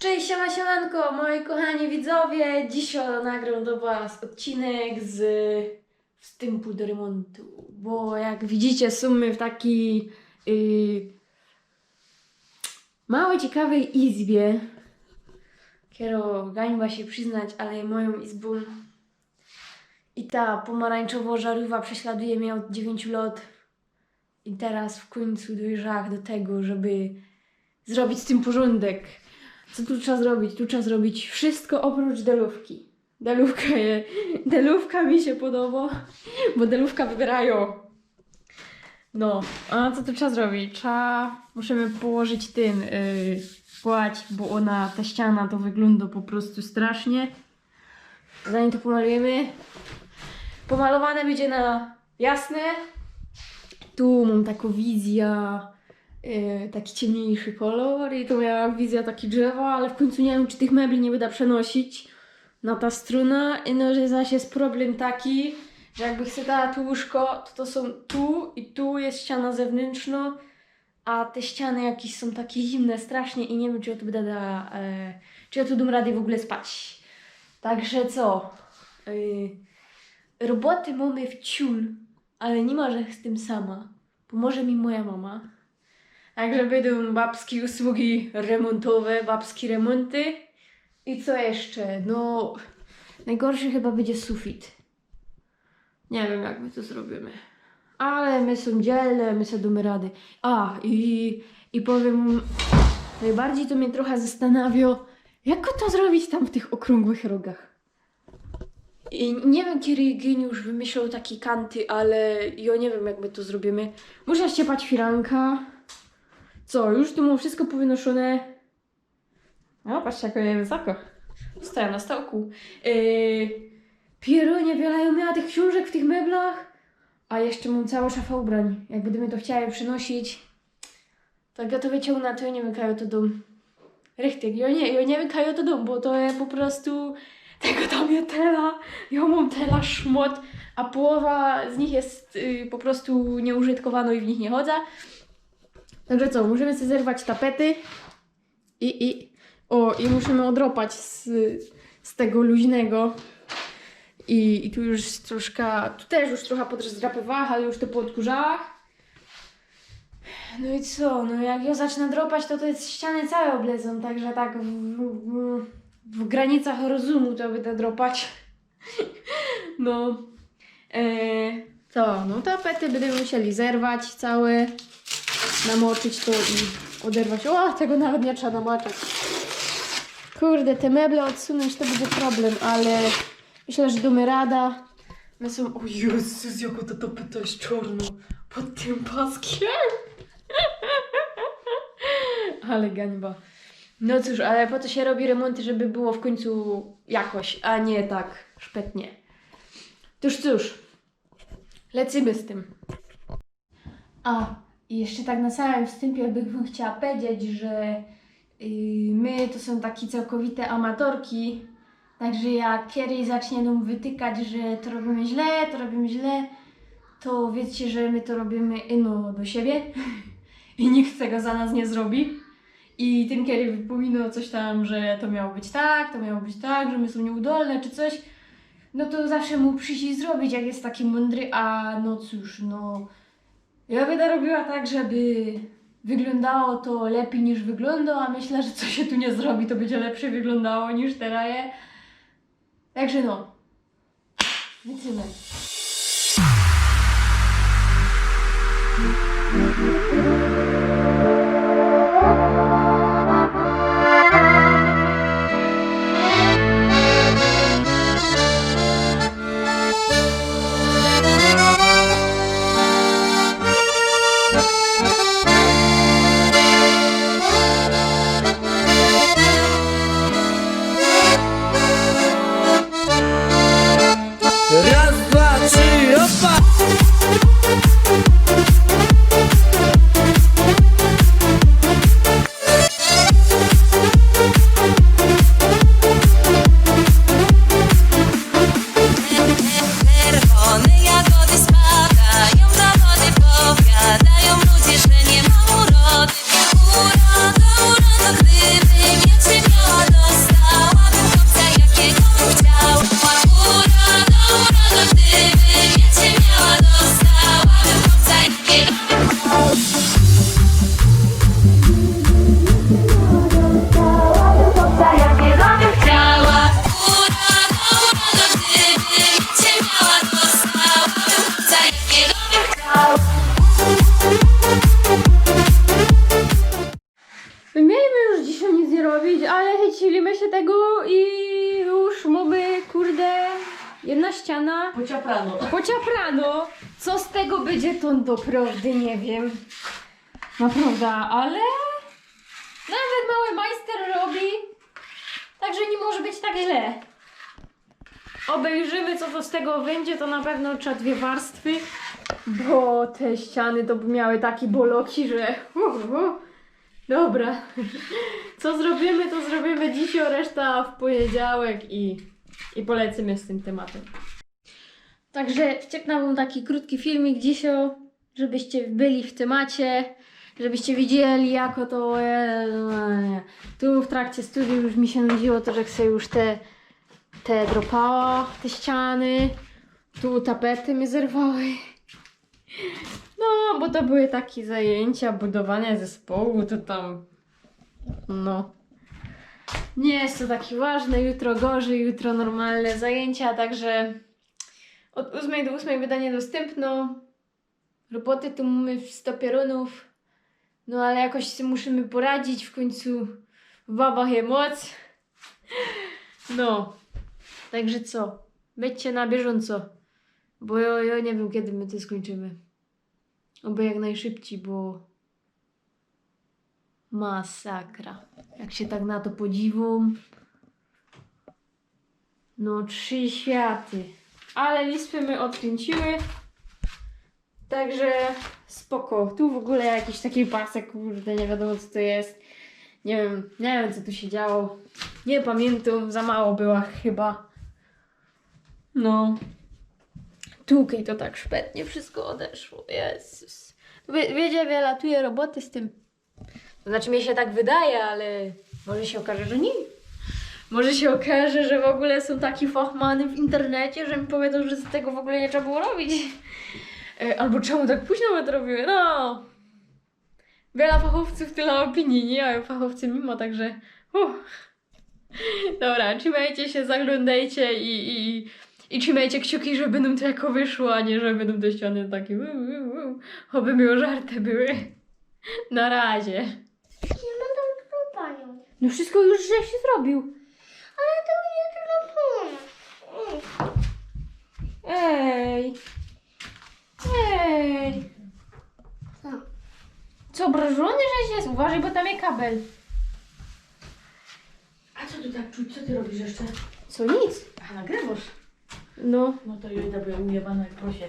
Cześć, siemanko, moi kochani widzowie. Dzisiaj nagram do Was odcinek z wstępu do remontu, bo jak widzicie są my w takiej małej, ciekawej izbie. Kiero gańba się przyznać, ale moją izbą. I ta pomarańczowo-żarówa prześladuje mnie od 9 lat. I teraz w końcu dojrzałam do tego, żeby zrobić z tym porządek. Co tu trzeba zrobić? Tu trzeba zrobić wszystko oprócz delówki. Delówka mi się podoba, bo delówka wybierają. No, a co tu trzeba zrobić? Musimy położyć płać, bo ta ściana to wygląda po prostu strasznie. Zanim to pomalujemy, pomalowane będzie na jasne. Tu mam taką wizję, taki ciemniejszy kolor i to miała wizja taki drzewa, ale w końcu nie wiem, czy tych mebli nie wyda przenosić na ta struna. I no, że zaś jest problem taki, że jakby chcę dać tu łóżko, to są tu i tu jest ściana zewnętrzna, a te ściany jakieś są takie zimne strasznie i nie wiem, czy ja tu czy ja tu dam radę w ogóle spać. Także co? Roboty mamy w ciul, ale nie ma, że z tym sama. Pomoże mi moja mama. Także będą babskie usługi remontowe, babskie remonty. I co jeszcze? No, najgorszy chyba będzie sufit. Nie wiem, jak my to zrobimy. Ale my są dzielne, my sobie damy rady. I powiem, najbardziej to mnie trochę zastanawia, jak to zrobić tam w tych okrągłych rogach. I nie wiem, kiedy geniusz wymyślał takie kanty, ale ja nie wiem, jak my to zrobimy. Muszę ściepać firanka. Co, już tu mam wszystko powynoszone. No, patrzcie, jak jest wysoko. Stoję na stołku. Pierunie, wiele ja miała tych książek w tych meblach. A jeszcze mam całą szafę ubrań. Jak będziemy to chciały przynosić, to jak ja to wyciągnę, to ja nie wykaję to dom. Richtig, ja nie wykaję to dom, bo to jest po prostu tego tam jest tela. Ja mam tela szmot, a połowa z nich jest po prostu nieużytkowana i w nich nie chodzę. Także co, musimy sobie zerwać tapety i musimy odropać z tego luźnego. I tu już troszkę, tu też już trochę podrozdrapywałam, ale już to poodkurzałam. No i co, no jak ja zacznę dropać, to jest ściany całe oblezą, także tak w granicach rozumu to będę dropać. No, co, no tapety będziemy musieli zerwać całe. Namoczyć to i oderwać. O, tego nawet nie trzeba namoczyć. Kurde, te meble odsunąć to będzie problem, ale myślę, że damy rada. My są... O Jezus, jaka ta tapeta jest czarna pod tym paskiem. Ale gańba. No cóż, ale po to się robi remonty, żeby było w końcu jakoś, a nie tak szpetnie. Toż cóż, lecimy z tym. I jeszcze tak na samym wstępie bym chciała powiedzieć, że my to są takie całkowite amatorki, także jak kiedyś zacznie nam wytykać, że to robimy źle, to wiecie, że my to robimy do siebie i nikt tego za nas nie zrobi. I tym kiedy wypomina coś tam, że to miało być tak, że my są nieudolne czy coś, no to zawsze mu przyjść i zrobić, jak jest taki mądry, a no cóż, no... Ja będę robiła tak, żeby wyglądało to lepiej niż wygląda, a myślę, że co się tu nie zrobi, to będzie lepsze wyglądało niż teraz. Także no, lecimy. Raz, dwa, też dzisiaj nic nie robić, ale chyciliśmy się tego i już mamy, kurde, jedna ściana. Pociaprano. Co z tego będzie, to doprawdy nie wiem. Naprawdę, ale nawet mały majster robi, także nie może być tak źle. Obejrzymy, co to z tego będzie, to na pewno trzeba 2 warstwy, bo te ściany to by miały takie boloki, że... Dobra, co zrobimy, to zrobimy dzisiaj, a reszta w poniedziałek i polecimy z tym tematem. Także wcieknął wam taki krótki filmik dzisiaj, żebyście byli w temacie, żebyście widzieli, jako to tu w trakcie studiów już mi się nudziło to, że chcę już te dropała, te ściany, tu tapety mnie zerwały. No, bo to były takie zajęcia budowania zespołu, to tam, no, nie jest to takie ważne, jutro gorzej, jutro normalne zajęcia, także od 8 do 8 wydanie dostępno, roboty tu mamy w 100 piorunów, no ale jakoś sobie musimy poradzić, w końcu w babach je moc, no, także co, będźcie na bieżąco, bo ja nie wiem, kiedy my to skończymy. Oby jak najszybciej, bo masakra. Jak się tak na to podziwam. No 3 światy. Ale listwy my odkręciły. Także spoko. Tu w ogóle jakiś taki pasek, kurde, nie wiadomo co to jest. Nie wiem co tu się działo. Nie pamiętam, za mało była chyba. No. Tukej to tak szpetnie wszystko odeszło. Jezus. Wiecie, wylatuje roboty z tym. To znaczy mi się tak wydaje, ale może się okaże, że nie. Może się okaże, że w ogóle są taki fachmany w internecie, że mi powiedzą, że z tego w ogóle nie trzeba było robić. Albo czemu tak późno my to robimy? No. Wiele fachowców, tyle opinii, nie? A fachowcy mimo, także... Dobra, trzymajcie się, zaglądajcie i trzymajcie kciuki, żeby nam to jako wyszło, a nie żeby nam te ściany takie oby miło żarty były. Na razie. Nie ma tą panią. No wszystko już żeś się zrobił. Ale to nie telefon. Ej. Ej. Co? Co, obrażony żeś jest? Uważaj, bo tam jest kabel. A co tu tak czuć? Co ty robisz jeszcze? Co, nic? A nagrywasz? No. No to Jojda była ujebana jak prosie.